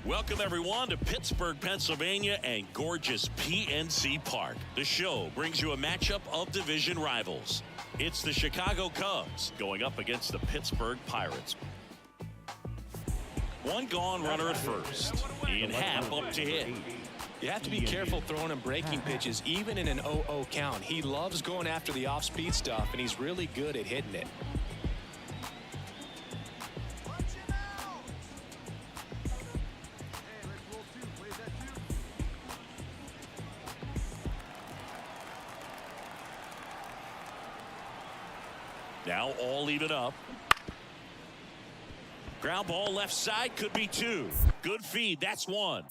Welcome, everyone, to Pittsburgh, Pennsylvania and gorgeous PNC Park. The show brings you a matchup of division rivals. It's the Chicago Cubs going up against the Pittsburgh Pirates. One gone runner at first. Ian Happ up to hit. You have to be careful throwing him breaking pitches, even in an 0-0 count. He loves going after the off-speed stuff, and he's really good at hitting it. Now all even up. Ground ball left side, could be two. Good feed, that's one.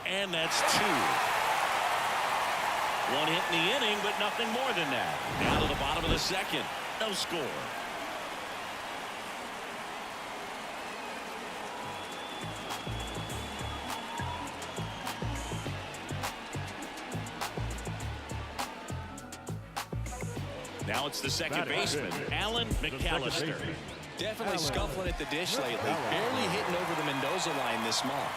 And that's two. One hit in the inning, but nothing more than that. Down to the bottom of the second. No score. Now it's the second baseman, Alan McAllister. Definitely scuffling at the dish lately. Barely hitting over the Mendoza line this month.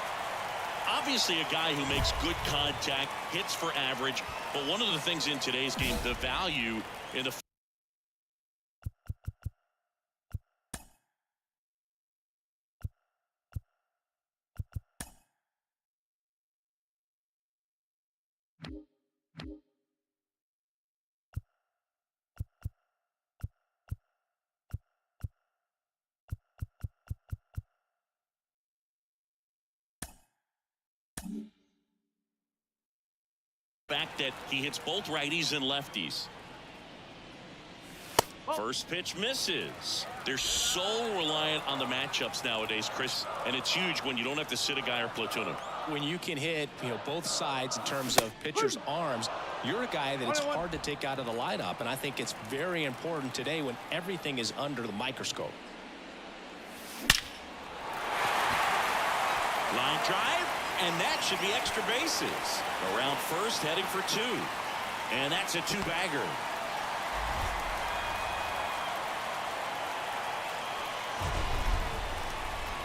Obviously a guy who makes good contact, hits for average, but one of the things in today's game, the value in the fact that he hits both righties and lefties. First pitch misses. They're so reliant on the matchups nowadays, Chris, and it's huge when you don't have to sit a guy or platoon him. When you can hit, both sides in terms of pitchers' arms, you're a guy that it's hard to take out of the lineup, and I think it's very important today when everything is under the microscope. Line drive, and that should be extra bases. Around first, heading for two. And that's a two-bagger.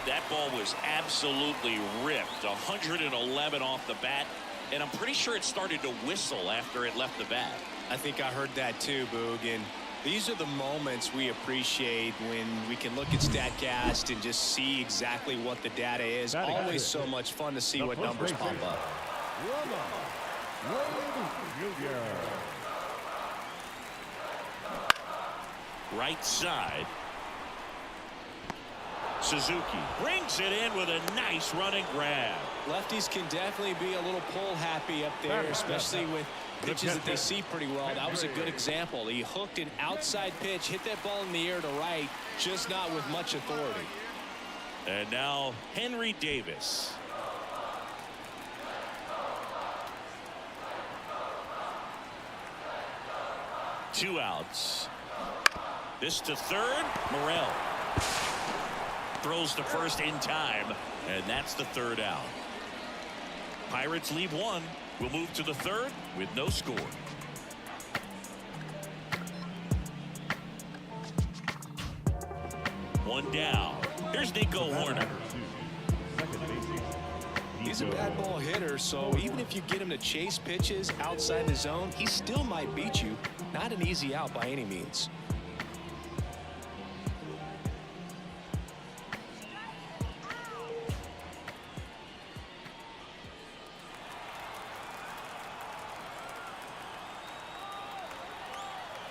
That ball was absolutely ripped. 111 off the bat. And I'm pretty sure it started to whistle after it left the bat. I think I heard that too, Boog. And these are the moments we appreciate when we can look at StatCast and just see exactly what the data is. Always so much fun to see what numbers pop up. Right side. Suzuki brings it in with a nice running grab. Lefties can definitely be a little pull happy up there, especially with pitches that they see pretty well. That was a good example. He hooked an outside pitch, hit that ball in the air to right, just not with much authority. And now Henry Davis. Two outs. This to third. Morel throws to first in time, and that's the third out. Pirates leave one. We'll move to the third with no score. One down. Here's Nico Hoerner. He's a bad ball hitter, so even if you get him to chase pitches outside the zone, he still might beat you. Not an easy out by any means.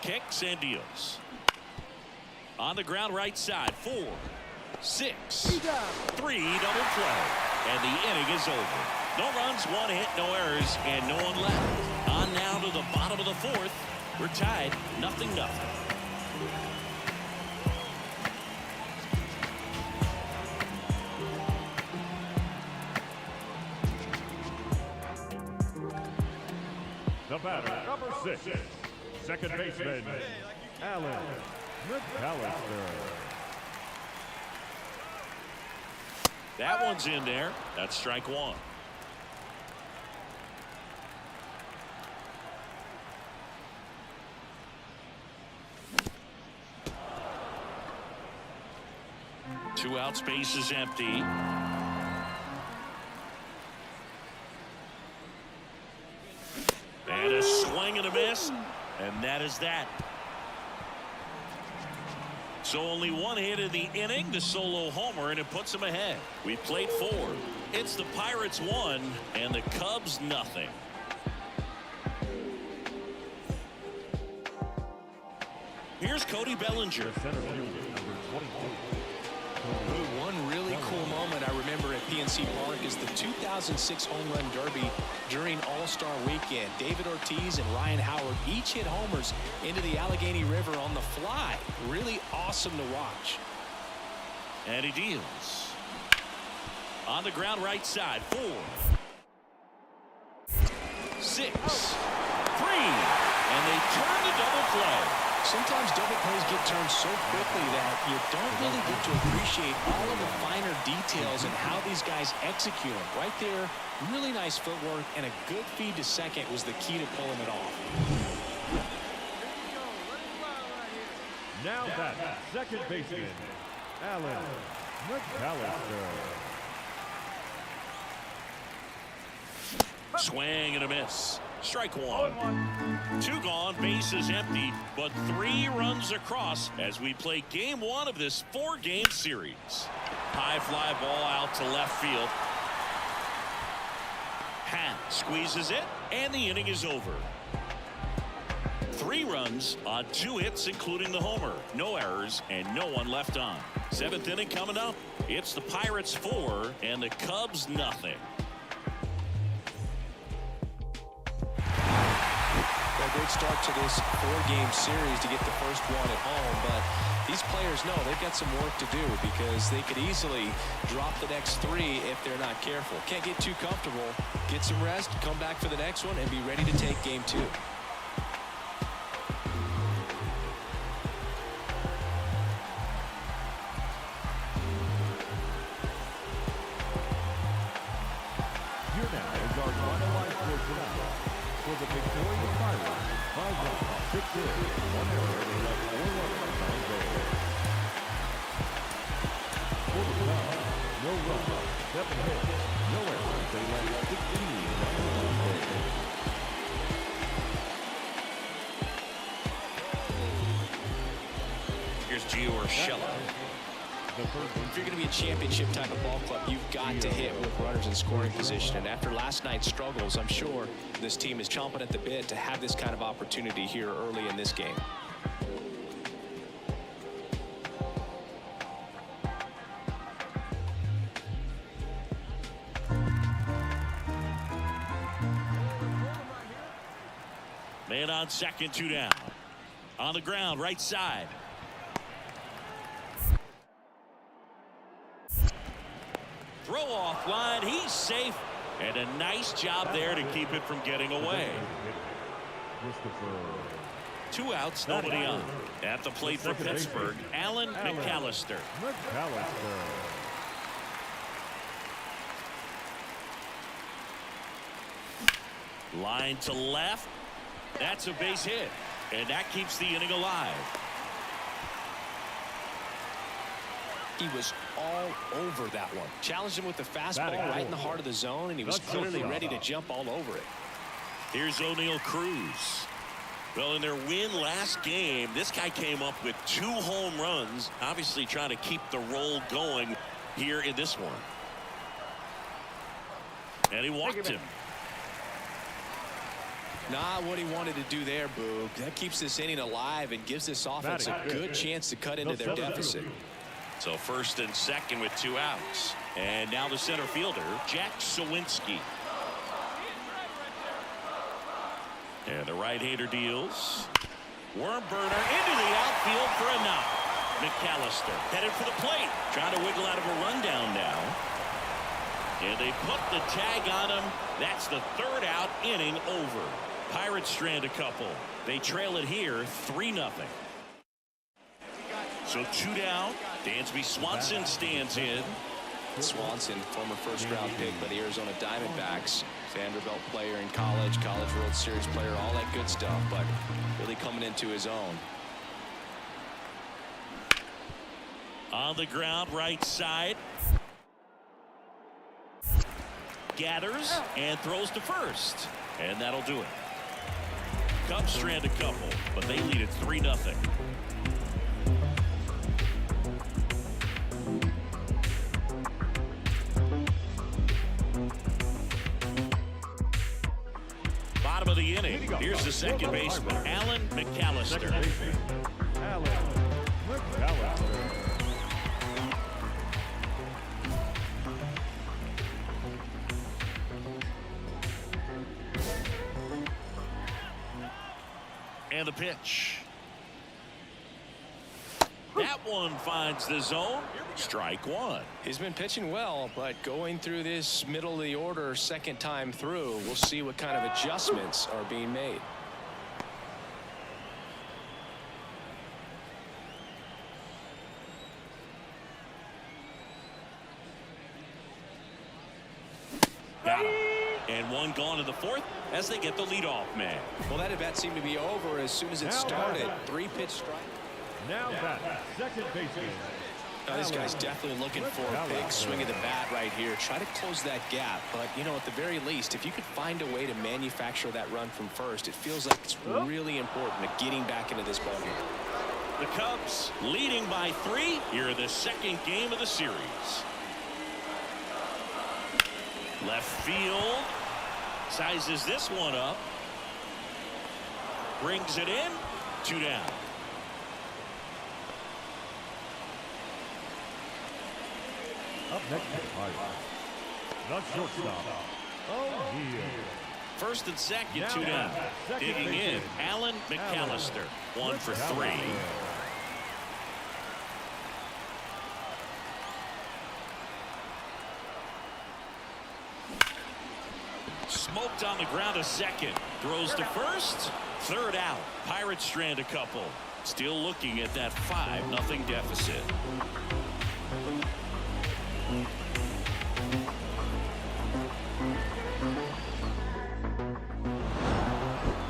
Kicks and deals. On the ground right side. 4, 6, 3 double play. And the inning is over. No runs, one hit, no errors, and no one left. On now to the bottom of the fourth. We're tied 0-0. The batter, number 6, second baseman, Alan McAllister. That one's in there. That's strike one. Two out, space is empty. swing and a miss, and that is that. So only one hit in the inning, the solo homer, and it puts them ahead. We played 4. It's the Pirates 1 and the Cubs nothing. Here's Cody Bellinger. Center fielder, number 22. One really cool moment I remember at PNC Park is the 2006 Home Run Derby during All-Star Weekend. David Ortiz and Ryan Howard each hit homers into the Allegheny River on the fly. Really awesome to watch. And he deals. On the ground right side. 4, 6, 3. And they turn the double play. Sometimes double plays get turned so quickly that you don't really get to appreciate all of the finer details and how these guys execute them. Right there, really nice footwork, and a good feed to second was the key to pulling it off. Now that second baseman, Alan McAllister. Swing and a miss. Strike 1. 2 gone, bases empty, but 3 runs across as we play game 1 of this 4-game series. High fly ball out to left field. Happ squeezes it, and the inning is over. 3 runs on 2 hits, including the homer. No errors and no one left on. 7th inning coming up. It's the Pirates 4 and the Cubs nothing. A great start to this 4-game series to get the first one at home, but these players know they've got some work to do because they could easily drop the next 3 if they're not careful. Can't get too comfortable. Get some rest, come back for the next one, and be ready to take game 2. Here now is our finalized score tonight. For the victorious Pirates, 5 runs, 6 hits, 1 error, they left 4 runners on base. For the Cubs, no runs, 7 hits, no errors, they left 16 runners on base. Here's Gio Urshela. If you're going to be a championship type of ball club, you've got to hit with runners in scoring position. And after last night's struggles, I'm sure this team is chomping at the bit to have this kind of opportunity here early in this game. Man on second, 2 down. On the ground, right side. Throw off line, he's safe, and a nice job there to keep it from getting away. 2 outs, nobody on. At the plate for Pittsburgh, Alan McAllister. Line to left. That's a base hit, and that keeps the inning alive. He was all over that one. Challenged him with the fastball right in the heart of the zone, and he was clearly ready to jump all over it. Here's O'Neal Cruz. Well, in their win last game, this guy came up with 2 home runs, obviously trying to keep the roll going here in this one. And he walked him. Not what he wanted to do there, Boog. That keeps this inning alive and gives this offense a good chance to cut into their deficit. So first and second with 2 outs. And now the center fielder, Jack Suwinski. And the right-hander deals. Worm burner into the outfield for a knock. McAllister headed for the plate. Trying to wiggle out of a rundown now. And they put the tag on him. That's the 3rd out, inning over. Pirates strand a couple. They trail it here 3-0. So 2 down. Dansby Swanson stands in. Swanson, former first-round pick by the Arizona Diamondbacks. Vanderbilt player in college, College World Series player, all that good stuff, but really coming into his own. On the ground, right side. Gathers and throws to first. And that'll do it. Cubs strand a couple, but they lead it 3-0. Bottom of the inning. Here's the second baseman, Alan McAllister. Alan McAllister. And the pitch. That one finds the zone. Strike one. He's been pitching well, but going through this middle of the order second time through, we'll see what kind of adjustments are being made. Got him. And one gone in the fourth as they get the leadoff man. Well, that at bat seemed to be over as soon as it started. 3-pitch strike. Now that second baseman. Now, this guy's definitely looking for a big swing of the bat right here. Try to close that gap. But, you know, at the very least, if you could find a way to manufacture that run from first, it feels like it's really important to getting back into this ballgame. The Cubs leading by 3 here in the second game of the series. Left field. Sizes this one up. Brings it in. 2 down. Up next, the shortstop, O'Neill. First and second, 2 down. Digging in, Alan McAllister. 1 for 3. Smoked on the ground a second. Throws to first. Third out. Pirates strand a couple. Still looking at that 5-0 deficit.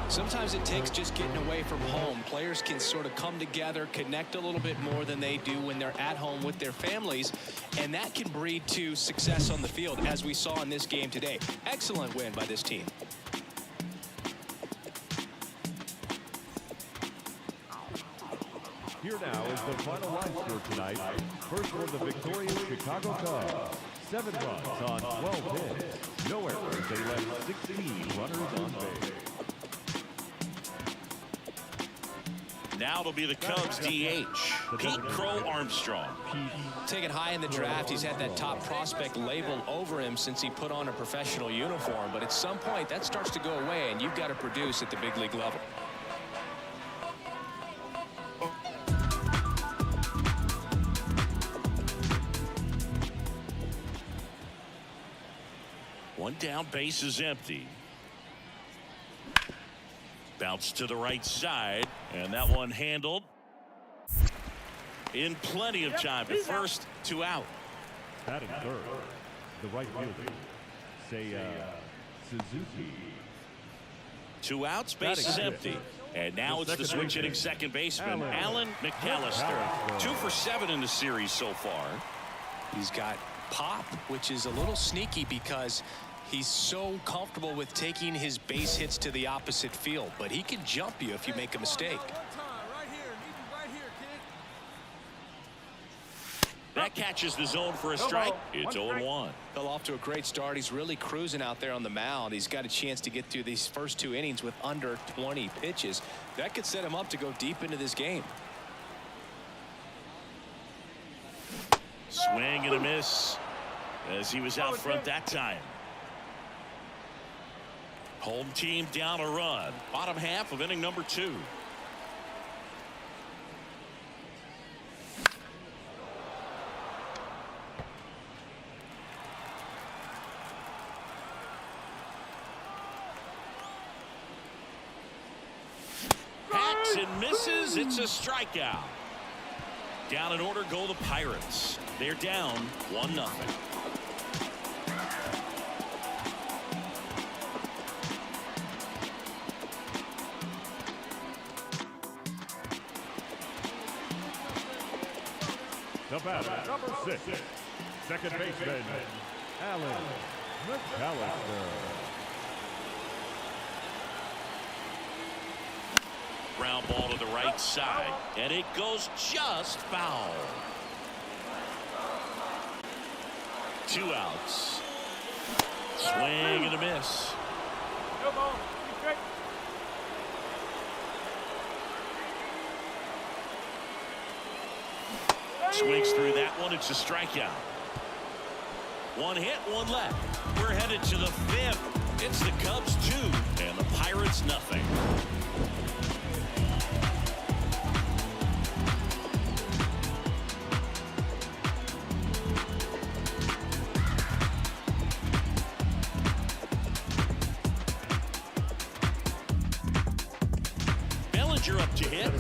Sometimes it takes just getting away from home. Players can sort of come together, connect a little bit more than they do when they're at home with their families, and that can breed to success on the field, as we saw in this game today. Excellent win by this team. Here now is the final line score tonight. First for the victorious Chicago Cubs. 7 runs on 12 hits. No errors. They left 16 runners on base. Now it'll be the Cubs DH, Pete Crow Armstrong. Taken high in the draft, he's had that top prospect label over him since he put on a professional uniform. But at some point, that starts to go away, and you've got to produce at the big league level. One down, base is empty. Bounce to the right side, and that one handled in plenty of time at first. 2 out. Batting third, the right fielder, Seiya Suzuki. 2 outs, base is empty. And now it's the switch hitting second baseman, Alan McAllister. 2 for 7 in the series so far. He's got pop, which is a little sneaky because he's so comfortable with taking his base hits to the opposite field, but he can jump you if you make a mistake. That catches the zone for a strike. It's 0-1. Fell off to a great start. He's really cruising out there on the mound. He's got a chance to get through these first 2 innings with under 20 pitches. That could set him up to go deep into this game. Swing and a miss as he was out front that time. Home team down a run. Bottom half of inning number 2. Hacks and misses. It's a strikeout. Down in order go the Pirates. They're down 1-0. The batter, number 6, second baseman, Alan McAllister. ground ball to the right side, and it goes just foul. 2 outs. Swing and a miss. Swings through that one. It's a strikeout. 1 hit, 1 left. We're headed to the 5th. It's the Cubs 2 and the Pirates nothing. Bellinger up to hit.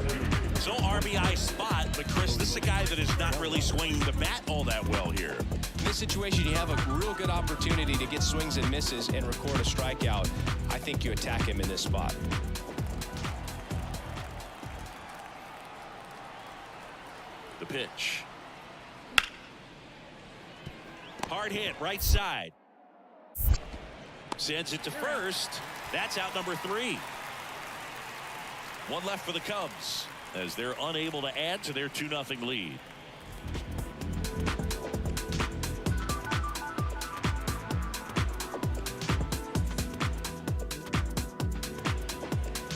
So RBI spot, but Chris, this is a guy that is not really swinging the bat all that well here. In this situation, you have a real good opportunity to get swings and misses and record a strikeout. I think you attack him in this spot. The pitch. Hard hit, right side. Sends it to first. That's out number 3. 1 left for the Cubs as they're unable to add to their 2-0 lead.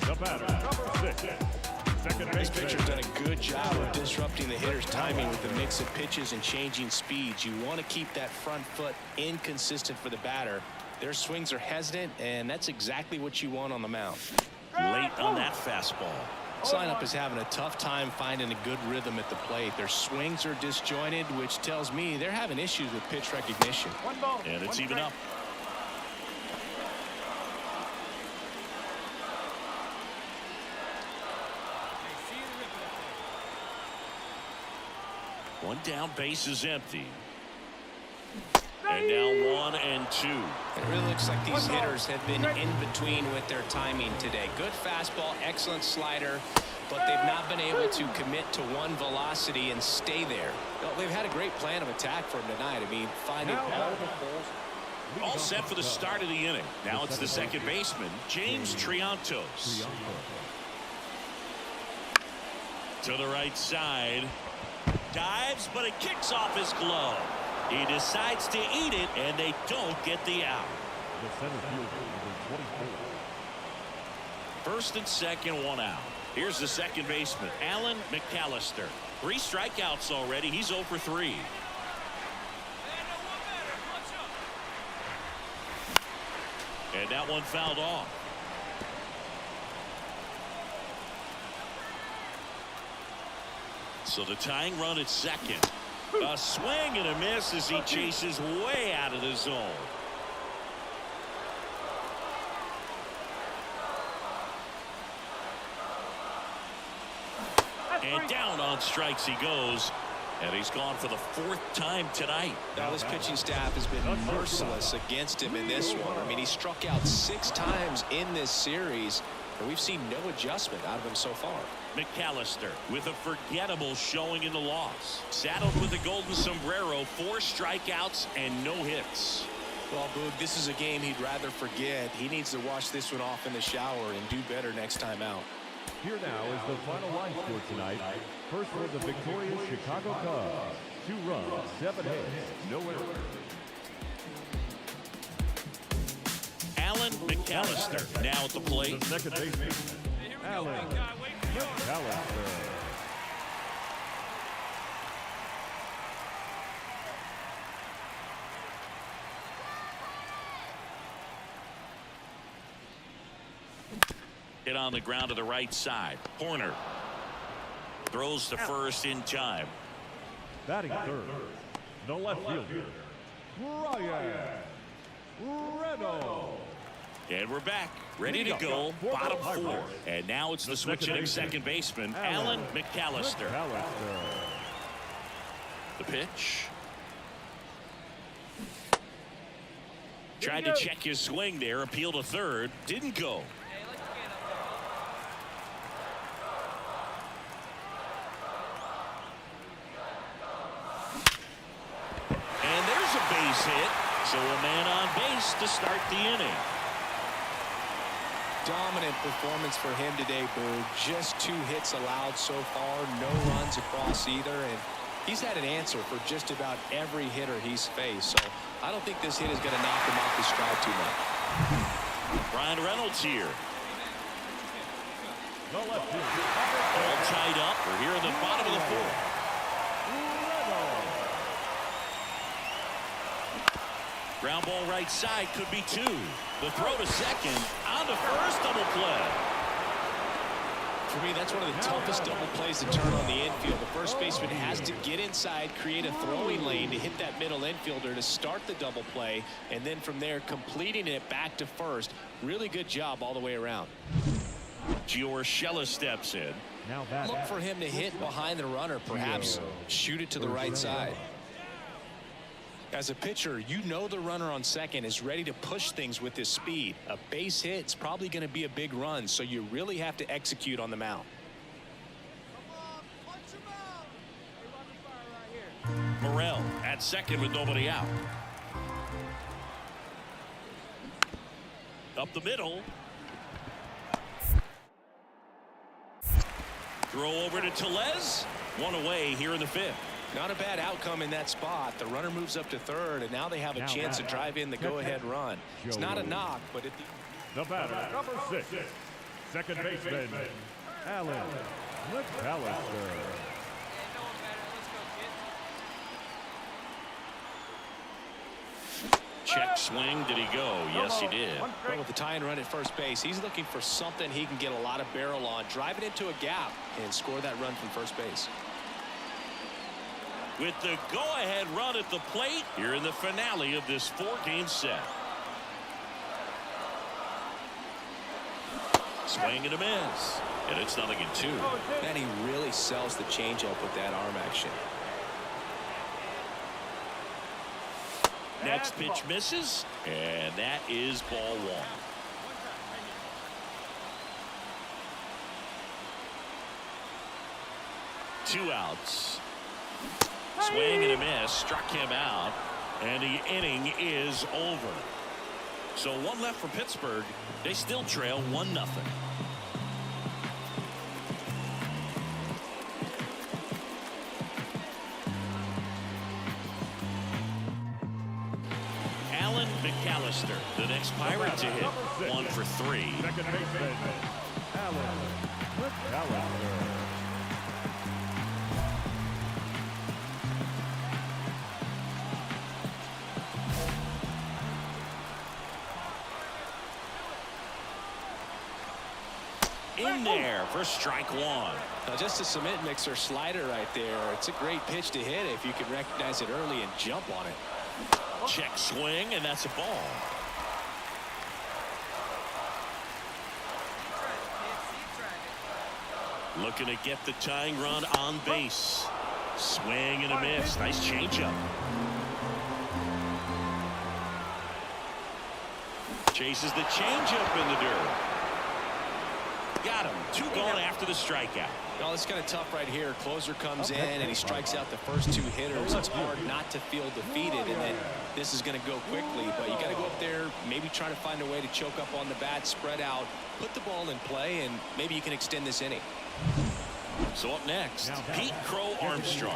The batter, number 6. Second This base. pitcher's done a good job of disrupting the hitter's timing with the mix of pitches and changing speeds. You want to keep that front foot inconsistent for the batter. Their swings are hesitant, and that's exactly what you want on the mound. Late on that fastball. This lineup is having a tough time finding a good rhythm at the plate. Their swings are disjointed, which tells me they're having issues with pitch recognition. And it's even up. One down, base is empty. And now 1 and 2. It really looks like these hitters have been in between with their timing today. Good fastball, excellent slider, but they've not been able to commit to one velocity and stay there. Well, they've had a great plan of attack for them tonight. I mean, finding all the holes. All set for the start of the inning. Now it's the second baseman, James Triantos. To the right side. Dives, but it kicks off his glove. He decides to eat it, and they don't get the out. The center fielder, number 24. First and second, 1 out. Here's the second baseman, Alan McAllister. 3 strikeouts already. He's 0 for 3. And that one fouled off. So the tying run at second. A swing and a miss as he chases way out of the zone. And down on strikes he goes. And he's gone for the 4th time tonight. Now this pitching staff has been merciless against him in this one. I mean, he struck out 6 times in this series, and we've seen no adjustment out of him so far. McAllister with a forgettable showing in the loss. Saddled with a golden sombrero, 4 strikeouts and no hits. Well, Boog, this is a game he'd rather forget. He needs to wash this one off in the shower and do better next time out. Here now is the final line score tonight. First for the victorious Chicago Cubs. 2 runs, 7 hits, no errors. Alan McAllister now at the plate. The second baseman, Alan McAllister. Hit on the ground to the right side. Horner throws to first in time. Batting third, the left fielder, Brian Reynolds. And we're back, ready to go, bottom 4. And now it's the switch hitting second baseman, Alan McAllister. The pitch. Tried to check his swing there, appeal to third, didn't go. And there's a base hit, so a man on base to start the inning. dominant performance for him today, Boo. Just 2 hits allowed so far, no runs across either, and he's had an answer for just about every hitter he's faced. So I don't think this hit is going to knock him off his stride too much. Brian Reynolds here. The lefty. All tied up. We're here in the bottom of the 4th. Ground ball right side, could be 2. The throw to second, on to first, double play. For me, that's one of the toughest double plays to turn on the infield. The first baseman has to get inside, create a throwing lane to hit that middle infielder to start the double play, and then from there completing it back to first. Really good job all the way around. Gio Urshela steps in. Now that Look for him to hit behind the runner, perhaps shoot it to the right side. As a pitcher, you know the runner on second is ready to push things with his speed. A base hit's probably going to be a big run, so you really have to execute on the mound. Morel at second with nobody out. Up the middle. Throw over to Tellez. 1 away here in the 5th. Not a bad outcome in that spot. The runner moves up to third, and now they have a chance to drive in the go-ahead run. It's not a knock, but at the batter, number 6, second baseman, Alan McAllister. Check swing. Did he go? Yes, he did. Well, with the tie and run at first base, he's looking for something he can get a lot of barrel on, drive it into a gap, and score that run from first base. With the go-ahead run at the plate here in the finale of this 4-game set. Swing and a miss. And it's 0-2. And he really sells the changeup with that arm action. Next pitch misses, and that is ball 1. Two outs. Swing and a miss, struck him out, and the inning is over. So 1 left for Pittsburgh. They still trail 1-0. Alan McAllister, the next Pirate to hit. 1 for 3. Second baseman, Alan McAllister. In there for strike 1. Now just a cement mixer slider right there. It's a great pitch to hit if you can recognize it early and jump on it. Check swing, and that's a ball. Looking to get the tying run on base. Swing and a miss. Nice changeup. Chases the changeup in the dirt. Got him. 2 gone after the strikeout. No, it's kind of tough right here. Closer comes in and he strikes out the first 2 hitters. It's hard not to feel defeated, and then this is going to go quickly. But you got to go up there, maybe try to find a way to choke up on the bat, spread out, put the ball in play, and maybe you can extend this inning. So up next, Pete Crow Armstrong.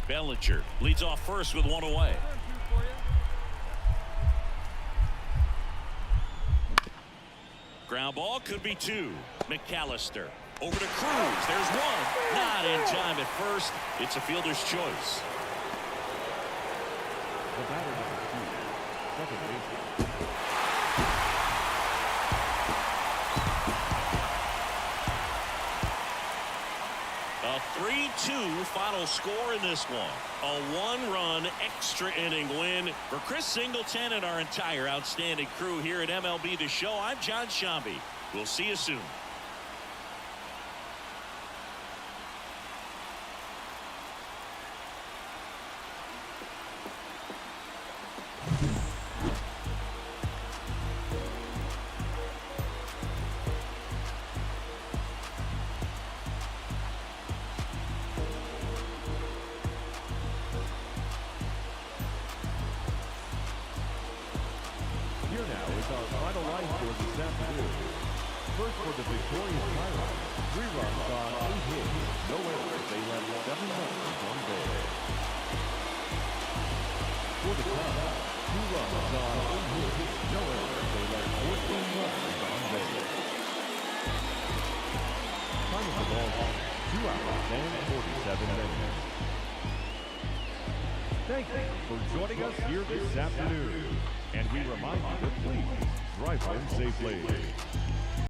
Bellinger leads off first with 1 away. Ground ball, could be 2. McAllister over to Cruz. There's 1. Not in time at first. It's a fielder's choice. The batter, number 2, second baseman. A 3-2 final score in this one. A 1-run extra inning win for Chris Singleton and our entire outstanding crew here at MLB The Show. I'm John Shambi. We'll see you soon. Here now is our final line score this afternoon. First for the victorious Pirates, 3 runs on 8 hits, no errors. They left 7 runners on base. For the Cubs, 2 runs on 8 hits, no errors. They left 14 runners on base. Time of the ball game, 2 hours and 47 minutes. Thank you for joining us here this afternoon. And we remind you to please drive home safely.